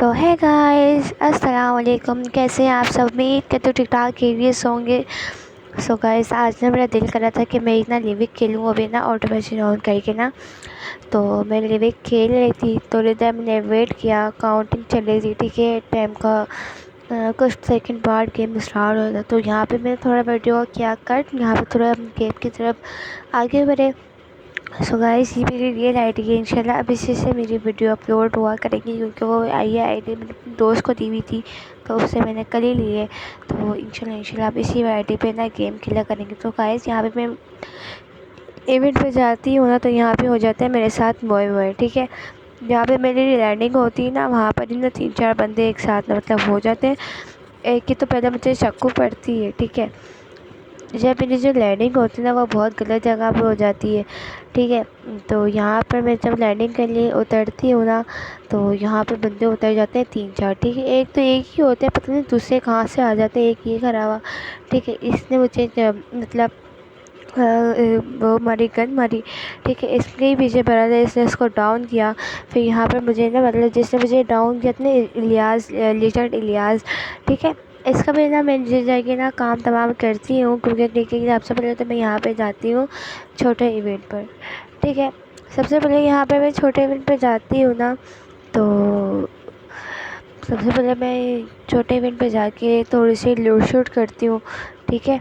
सो है गाइस, अस्सलाम वालेकुम। कैसे हैं आप सब? उम्मीद करते हो ठीक ठाक खैरियत होंगे। सो गाइस, आज ना मेरा दिल कर रहा था कि मैं इतना लिविक खेलूँ अभी ना ऑटो मशीन ऑन करके ना। तो मैं लिविक खेल रही थी, थोड़ी देर मैंने वेट किया, काउंटिंग चल रही थी, ठीक है, टाइम का। कुछ सेकंड बाद गेम स्टार्ट हो था, तो यहाँ पे मैंने थोड़ा वीडियो किया कट, यहाँ पे थोड़ा गेम की तरफ आगे बढ़े। सो गाइस, ये मेरी रियल आईडी है। इंशाल्लाह अब इसी से मेरी वीडियो अपलोड हुआ करेगी, क्योंकि वो आई आईडी मैंने अपने दोस्त को दी हुई थी, तो उससे मैंने कल ही ली है। तो इंशाल्लाह अब इसी आईडी पे ना गेम खेला करेंगे। तो गाइस, यहाँ पे मैं इवेंट पे जाती हूँ ना, तो यहाँ पे हो जाता है मेरे साथ बॉय बॉय, ठीक है। जहाँ पे मेरी लैंडिंग होती है ना, वहाँ पर ही ना 3-4 बंदे एक साथ में मतलब हो जाते हैं। एक की तो पहले मुझे शक्कू पड़ती है, ठीक है। जब मेरी जो लैंडिंग होती है ना, वो बहुत गलत जगह पे हो जाती है, ठीक है। तो यहाँ पर मैं जब लैंडिंग के लिए उतरती हूँ ना, तो यहाँ पे बंदे उतर जाते हैं 3-4, ठीक है। एक तो एक ही होते हैं, पता नहीं दूसरे कहाँ से आ जाते हैं, एक ये खड़ा हुआ, ठीक है। इसने मुझे मतलब वो मारी, गन मारी, ठीक है। इसके ही पीछे पड़ा था, इसने इसको डाउन किया। फिर यहाँ पर मुझे ना मतलब जिसने मुझे डाउन किया था ना, इलियास, लेजेंड इलियास, ठीक है। इसका भी ना मैं जिस जाके ना काम तमाम करती हूँ, क्योंकि देखिए सबसे पहले तो मैं यहाँ पे जाती हूँ छोटे इवेंट पर, ठीक है। सबसे पहले यहाँ पे मैं छोटे इवेंट पर जाती हूँ ना, तो सबसे पहले मैं छोटे इवेंट पे जाके थोड़ी सी लूट शूट करती हूँ, ठीक है।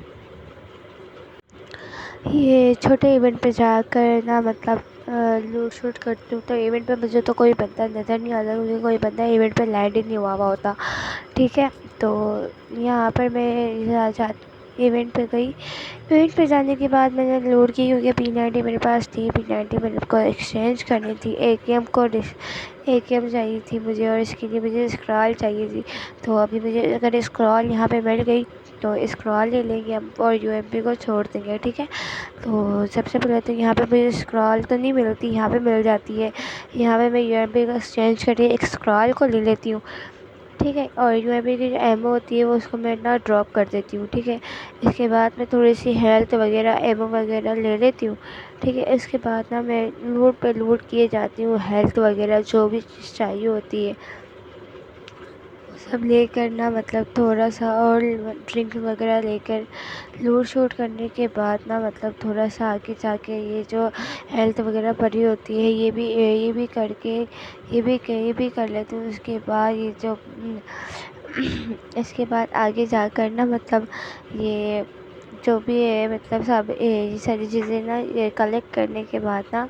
ये छोटे इवेंट पे जाकर ना मतलब लूट शूट करती हूँ, तो इवेंट पे मुझे तो कोई बंदा नज़र नहीं आता, क्योंकि कोई बंदा इवेंट पे लैंड ही नहीं हुआ होता, ठीक है। तो यहाँ पर मैं इवेंट पे गई। इवेंट पे जाने के बाद मैंने लोड की, क्योंकि P90 मेरे पास थी। P90 मेरे को एक्सचेंज करनी थी, AKM चाहिए थी मुझे, और इसके लिए मुझे स्क्रॉल चाहिए थी। तो अभी मुझे अगर स्क्रॉल यहाँ पे मिल गई तो स्क्रॉल ले लेंगे हम और UMP को छोड़ देंगे, ठीक है। तो सबसे पहले तो यहाँ पे मुझे स्क्रॉल तो नहीं मिलती, यहाँ पे मिल जाती है। यहाँ पे मैं UMP का एक्सचेंज करके एक स्क्रॉल को ले लेती हूँ, ठीक है। और UMP की जो एमओ होती है वो उसको मैं ना ड्रॉप कर देती हूँ, ठीक है। इसके बाद मैं थोड़ी सी हेल्थ वगैरह एमओ वगैरह ले लेती हूँ, ठीक है। इसके बाद ना मैं लूट पे लूट किए जाती हूँ, हेल्थ वगैरह जो भी चीज़ चाहिए होती है सब लेकर ना मतलब थोड़ा सा और ड्रिंक वगैरह लेकर लूट शूट करने के बाद ना मतलब थोड़ा सा आगे जाके ये जो हेल्थ वगैरह भरी होती है ये भी करके ये भी कर लेती हूँ। उसके बाद ये जो इसके बाद आगे जाकर ना मतलब ये जो भी है मतलब सब ये सारी चीज़ें ना ये कलेक्ट करने के बाद ना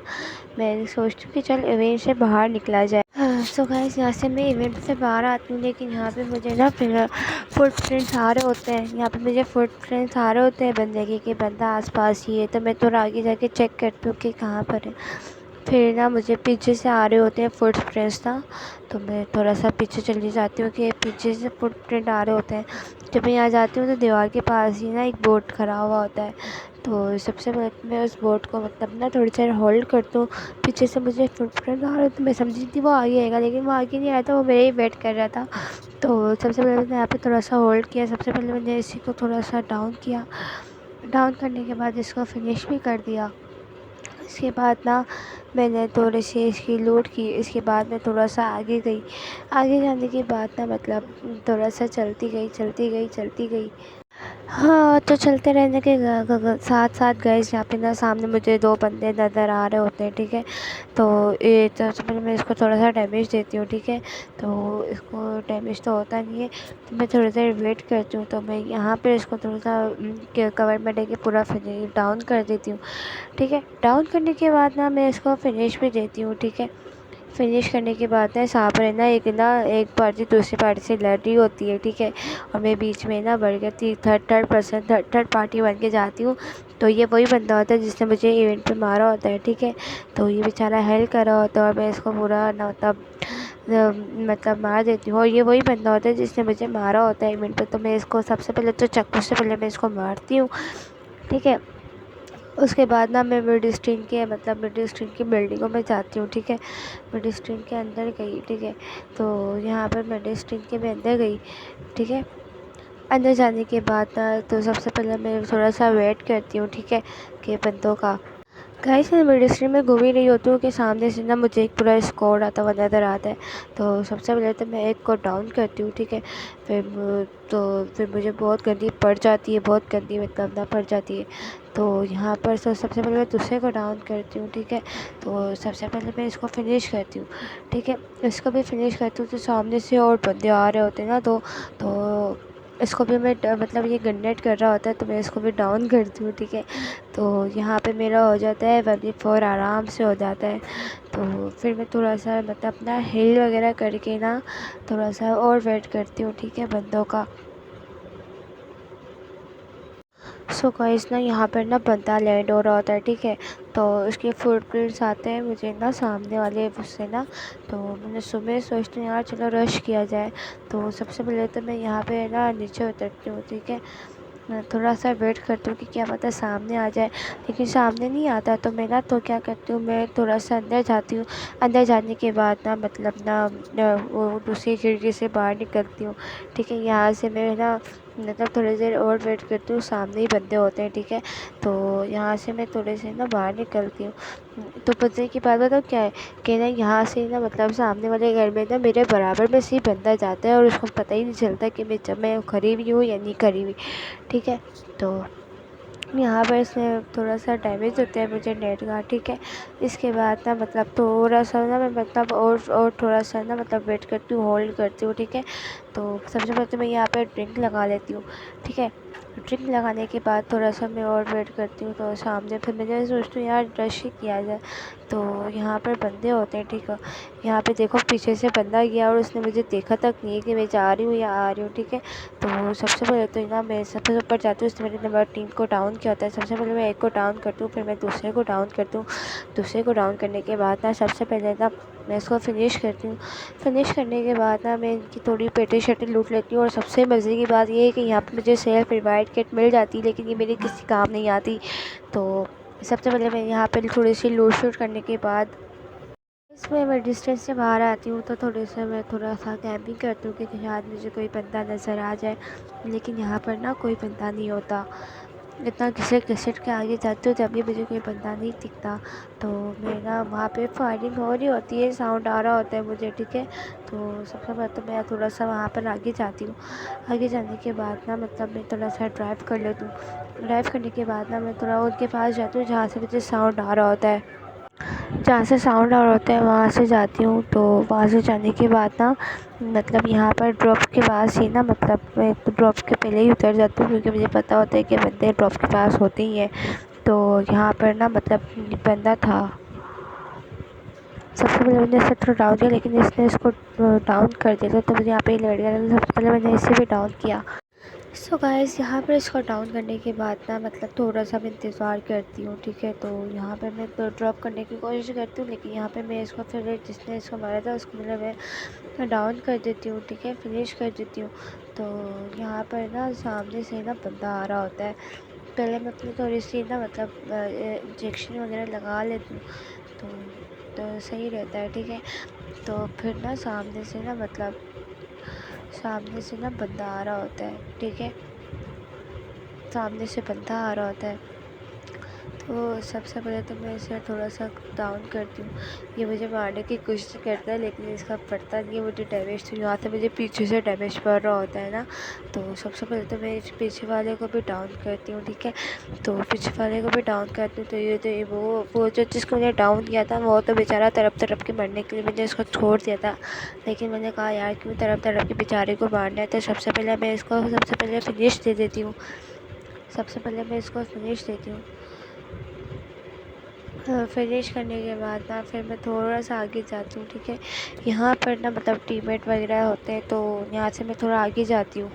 मैं सोचती हूँ कि चल इवेंट से बाहर निकला जाए। सो गाइस, यहाँ से मैं इवेंट से बाहर आती हूँ, लेकिन यहाँ पे मुझे ना फिर फुट प्रिंट्स आ रहे होते हैं। यहाँ पे मुझे फुट प्रिंट्स आ रहे होते हैं बंदे के, कि बंदा आसपास ही है। तो मैं थोड़ा आगे जाके चेक करती हूँ कि कहाँ पर है। फिर ना मुझे पीछे से आ रहे होते हैं फुट प्रिंट्स ना, तो मैं थोड़ा सा पीछे चली जाती हूँ कि पीछे से फुट प्रिंट आ रहे होते हैं। जब मैं यहाँ जाती हूँ तो दीवार के पास ही ना एक बोट खड़ा हुआ होता है। तो सबसे पहले मैं उस बोट को मतलब ना थोड़ी देर होल्ड करती हूँ। पीछे से मुझे फुटप्रिंट आ रहा तो मैं समझी थी वो आगे आएगा, लेकिन वो आगे नहीं आया था, वो मेरे ही वेट कर रहा था। तो सबसे पहले मैंने यहाँ पे थोड़ा सा होल्ड किया। सबसे पहले मैंने इसी को थोड़ा सा डाउन किया। डाउन करने के बाद इसको फिनिश भी कर दिया। इसके बाद ना मैंने थोड़ी सी इसकी लूट की। इसके बाद मैं थोड़ा सा आगे गई। आगे जाने के बाद ना मतलब थोड़ा सा चलती गई। हाँ, तो चलते रहने के साथ साथ गए यहाँ पे ना सामने मुझे 2 बंदे नज़र आ रहे होते हैं, ठीक है। तो ये तो सबसे पहले मैं इसको थोड़ा सा डैमेज देती हूँ, ठीक है। तो इसको डैमेज तो होता नहीं है, तो मैं थोड़ी देर वेट करती हूँ। तो मैं यहाँ पे इसको थोड़ा सा कवर में देके पूरा फिनिश डाउन कर देती हूँ, ठीक है। डाउन करने के बाद ना मैं इसको फिनिश भी देती हूँ, ठीक है। फिनिश करने के बाद ना यहाँ पर एक पार्टी दूसरी पार्टी से लड़ रही होती है, ठीक है। और मैं बीच में ना बढ़ गई थर्ड पार्टी बन के जाती हूँ। तो ये वही बंदा होता है जिसने मुझे इवेंट पे मारा होता है, ठीक है। तो ये बेचारा हेल्प कर रहा होता है और मैं इसको पूरा ना मतलब मार देती हूँ। और ये वही बंदा होता है जिसने मुझे मारा होता है इवेंट पे। तो मैं इसको सबसे पहले तो चाकू से पहले मैं इसको मारती हूँ, ठीक है। उसके बाद ना मैं मिड स्ट्रीम की बिल्डिंगों में जाती हूँ, ठीक है। मिड स्ट्रीम के अंदर गई, ठीक है। तो यहाँ पर मिड स्ट्रीम के मैं अंदर गई, ठीक है। अंदर जाने के बाद ना तो सबसे पहले मैं थोड़ा सा वेट करती हूँ, ठीक है, कि बंदों का गाइस मैं मिडिस्ट्री में घूम ही रही होती हूँ कि सामने से ना मुझे एक पूरा स्क्वाड आता हुआ नज़र आता है। तो सबसे पहले तो मैं एक को डाउन करती हूँ, ठीक है। फिर मुझे बहुत गंदी पड़ जाती है, बहुत गंदी मतलब ना पड़ जाती है। तो यहाँ पर तो सबसे पहले मैं दूसरे को डाउन करती हूँ, ठीक है। तो सबसे पहले मैं इसको फिनिश करती हूँ, ठीक है। इसको भी फिनिश करती हूँ तो सामने से और बंदे आ रहे होते हैं ना, तो इसको भी मैं मतलब ये गन्नेट कर रहा होता है तो मैं इसको भी डाउन करती हूँ, ठीक है। तो यहाँ पे मेरा हो जाता है 1v4 आराम से हो जाता है। तो फिर मैं थोड़ा सा मतलब अपना हिल वगैरह करके ना थोड़ा सा और वेट करती हूँ, ठीक है, बंदों का। सो गाइस ना यहाँ पर ना बंदा लैंड हो रहा होता है, ठीक है। तो उसके फुटप्रिंट्स आते हैं मुझे ना सामने वाले उससे ना। तो मैंने सुबह सोचती हूँ यार चलो रश किया जाए। तो सबसे पहले तो मैं यहाँ पे ना नीचे उतरती हूँ, ठीक है। मैं थोड़ा सा वेट करती हूँ कि क्या पता सामने आ जाए, लेकिन सामने नहीं आता। तो मैं ना तो क्या करती हूँ, मैं थोड़ा सा अंदर जाती हूँ। अंदर जाने के बाद ना मतलब ना वो दूसरी खिड़की से बाहर निकलती हूँ, ठीक है। यहाँ से मैं ना मतलब थोड़ी देर और वेट करती हूँ, सामने ही बंदे होते हैं, ठीक है। तो यहाँ से मैं थोड़े से ना बाहर निकलती हूँ। तो पता की बात बताओ क्या है कि ना यहाँ से ना मतलब सामने वाले घर में ना मेरे बराबर में से ही बंदा जाता है और उसको पता ही नहीं चलता कि मैं खड़ी हुई हूँ या नहीं खड़ी हुई, ठीक है। तो यहाँ पर इसमें थोड़ा सा डैमेज होता है मुझे नेट का, ठीक है। इसके बाद ना मतलब थोड़ा सा ना मैं मतलब और थोड़ा सा ना मतलब वेट करती हूँ, होल्ड करती हूँ, ठीक है। तो सबसे पहले तो मैं यहाँ पे ड्रिंक लगा लेती हूँ, ठीक है। ड्रिंक लगाने के बाद थोड़ा सा मैं और वेट करती हूँ। तो सामने फिर मैं सोचती हूँ यार रश ही किया जाए। तो यहाँ पर बंदे होते हैं, ठीक है। यहाँ पे देखो पीछे से बंदा गया और उसने मुझे देखा तक नहीं है कि मैं जा रही हूँ या आ रही हूँ, ठीक है। तो सबसे पहले तो ना मैं सबसे ऊपर जाती हूँ, उसने मेरे नंबर 3 को डाउन किया होता है। सबसे पहले मैं एक को डाउन करती हूँ, फिर मैं दूसरे को डाउन करती हूँ। दूसरे को डाउन करने के बाद ना सबसे पहले ना मैं इसको फिनिश करती हूँ। फिनिश करने के बाद ना मैं इनकी थोड़ी पेटी शेटी लूट लेती हूँ। और सबसे मज़े की बात ये है कि यहाँ पर मुझे सेल्फ रिवाइव किट मिल जाती है, लेकिन ये मेरी किसी काम नहीं आती। तो सबसे पहले मैं यहाँ पर थोड़ी सी लूट शूट करने के बाद इसमें मैं डिस्टेंस से बाहर आती हूँ। तो थोड़ा सा कैंपिंग करती हूँ कि शायद मुझे कोई बंदा नज़र आ जाए, लेकिन यहाँ पर ना कोई बंदा नहीं होता। इतना घिसट घिसट के आगे जाती हूँ जब भी मुझे कोई बंदा नहीं दिखता। तो मैं ना वहाँ पे फायरिंग हो रही होती है, साउंड आ रहा होता है मुझे, ठीक है। तो सबसे पहले तो मैं थोड़ा सा वहाँ पर आगे जाती हूँ। आगे जाने के बाद ना मतलब मैं थोड़ा सा ड्राइव कर लेती हूँ। ड्राइव करने के बाद ना मैं थोड़ा उनके पास जाती हूँ जहाँ से मुझे साउंड आ रहा होता है। जहाँ से साउंड आ रहा होता है वहाँ से जाती हूँ। तो वहाँ से जाने के बाद ना मतलब यहाँ पर ड्रॉप के पास ही ना मतलब मैं तो ड्रॉप के पहले ही उतर जाती हूँ, क्योंकि मुझे पता होता है कि बंदे ड्रॉप के पास होते ही हैं। तो यहाँ पर ना मतलब बंदा था। सबसे पहले मैंने इसे थोड़ा डाउन किया, लेकिन इसने इसको डाउन कर दिया था। तो मुझे यहाँ पे ही लड़ गया था। सबसे पहले मैंने इसे भी डाउन किया। सो गाइस यहाँ पर इसको डाउन करने के बाद ना मतलब थोड़ा सा मैं इंतज़ार करती हूँ, ठीक है। तो यहाँ पे मैं तो ड्रॉप करने की कोशिश करती हूँ, लेकिन यहाँ पे मैं इसको फिर जिसने इसको मारा था उसको मतलब मैं डाउन कर देती हूँ, ठीक है, फिनिश कर देती हूँ। तो यहाँ पर ना सामने से ना बंदा आ रहा होता है। पहले मैं अपनी थोड़ी सी ना मतलब इंजेक्शन वगैरह लगा लेती हूँ, तो सही रहता है, ठीक है। तो फिर ना सामने से ना बंदा आ रहा होता है, ठीक है। सामने से बंदा आ रहा होता है। तो सबसे पहले तो मैं इसे थोड़ा सा डाउन करती हूँ। ये मुझे मारने की कोशिश करता है, लेकिन इसका पड़ता नहीं है मुझे डैमेज। तो यहाँ से मुझे पीछे से डैमेज पड़ रहा होता है ना। तो सबसे पहले तो मैं इस पीछे वाले को भी डाउन करती हूँ, ठीक है। तो पीछे वाले को भी डाउन करती हूँ। तो ये वो जो जिसको मैंने डाउन किया था वो तो बेचारा तड़प तड़प के मरने के लिए मैंने इसको छोड़ दिया था। लेकिन मैंने कहा यार क्यों तड़प तड़प के बेचारे को मारना है। तो सबसे पहले फिनिश दे देती हूँ। सबसे पहले मैं इसको फिनिश देती हूँ। फिनिश करने के बाद ना फिर मैं थोड़ा सा आगे जाती हूँ, ठीक है। यहाँ पर ना मतलब टीममेट वगैरह होते हैं, तो यहाँ से मैं थोड़ा आगे जाती हूँ।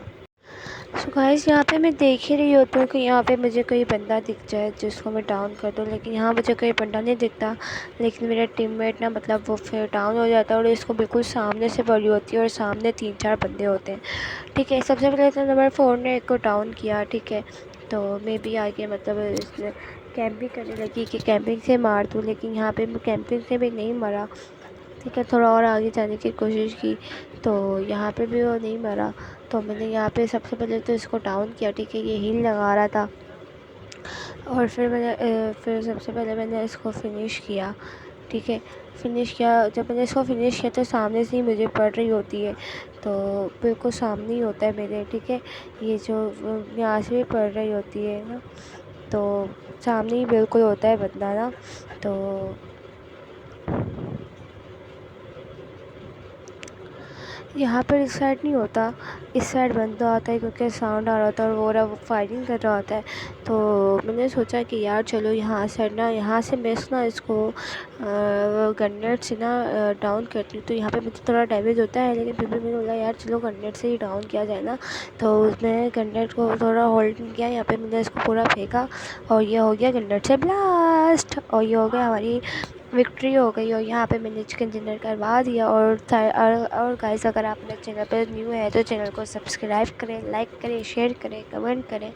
सो गाइस यहाँ पे मैं देख ही रही होती हूँ कि यहाँ पे मुझे कोई बंदा दिख जाए जिसको मैं डाउन कर दूँ, लेकिन यहाँ मुझे कोई बंदा नहीं दिखता। लेकिन मेरा टीममेट ना मतलब वो फिर डाउन हो जाता है और इसको बिल्कुल सामने से पड़ी होती है और सामने 3-4 बंदे होते हैं, ठीक है। सबसे पहले तो नंबर 4 ने एक को डाउन किया, ठीक है। तो मैं भी आगे मतलब कैंपिंग करने लगी कि कैंपिंग से मार दूँ, लेकिन यहाँ पे मैं कैंपिंग से भी नहीं मरा, ठीक है। थोड़ा और आगे जाने की कोशिश की तो यहाँ पे भी वो नहीं मरा। तो मैंने यहाँ पे सबसे पहले तो इसको डाउन किया, ठीक है। ये हील लगा रहा था और फिर सबसे पहले मैंने इसको फिनिश किया, ठीक है। फिनिश किया, जब मैंने इसको फिनिश किया तो सामने से ही मुझे पड़ रही होती है, तो बिल्कुल सामने ही होता है मेरे, ठीक है। ये जो यहाँ से भी पड़ रही होती है ना, तो सामने ही बिल्कुल होता है बंदा ना, तो यहाँ पर इस साइड नहीं होता, इस साइड बंदा आता है क्योंकि साउंड आ रहा होता है और वो फायरिंग कर रहा होता है। तो मैंने सोचा कि यार चलो यहाँ से ना, यहाँ से मैं ना इसको गन्नेट से ना डाउन करती हूँ, तो यहाँ पे मुझे थोड़ा डैमेज होता है, लेकिन फिर भी मैंने बोला यार चलो गन्नेट से ही डाउन किया जाए ना। तो उसने गन्नेट को थोड़ा होल्ड किया, यहाँ पे मैंने इसको पूरा फेंका और ये हो गया गन्नेट से ब्लास्ट, और ये हो गया हमारी विक्ट्री हो गई। और यहाँ पे मैंने चिकन डिनर करवा दिया। और गाइस, अगर आप मेरे चैनल पर न्यू है तो चैनल को सब्सक्राइब करें, लाइक करें, शेयर करें, कमेंट करें।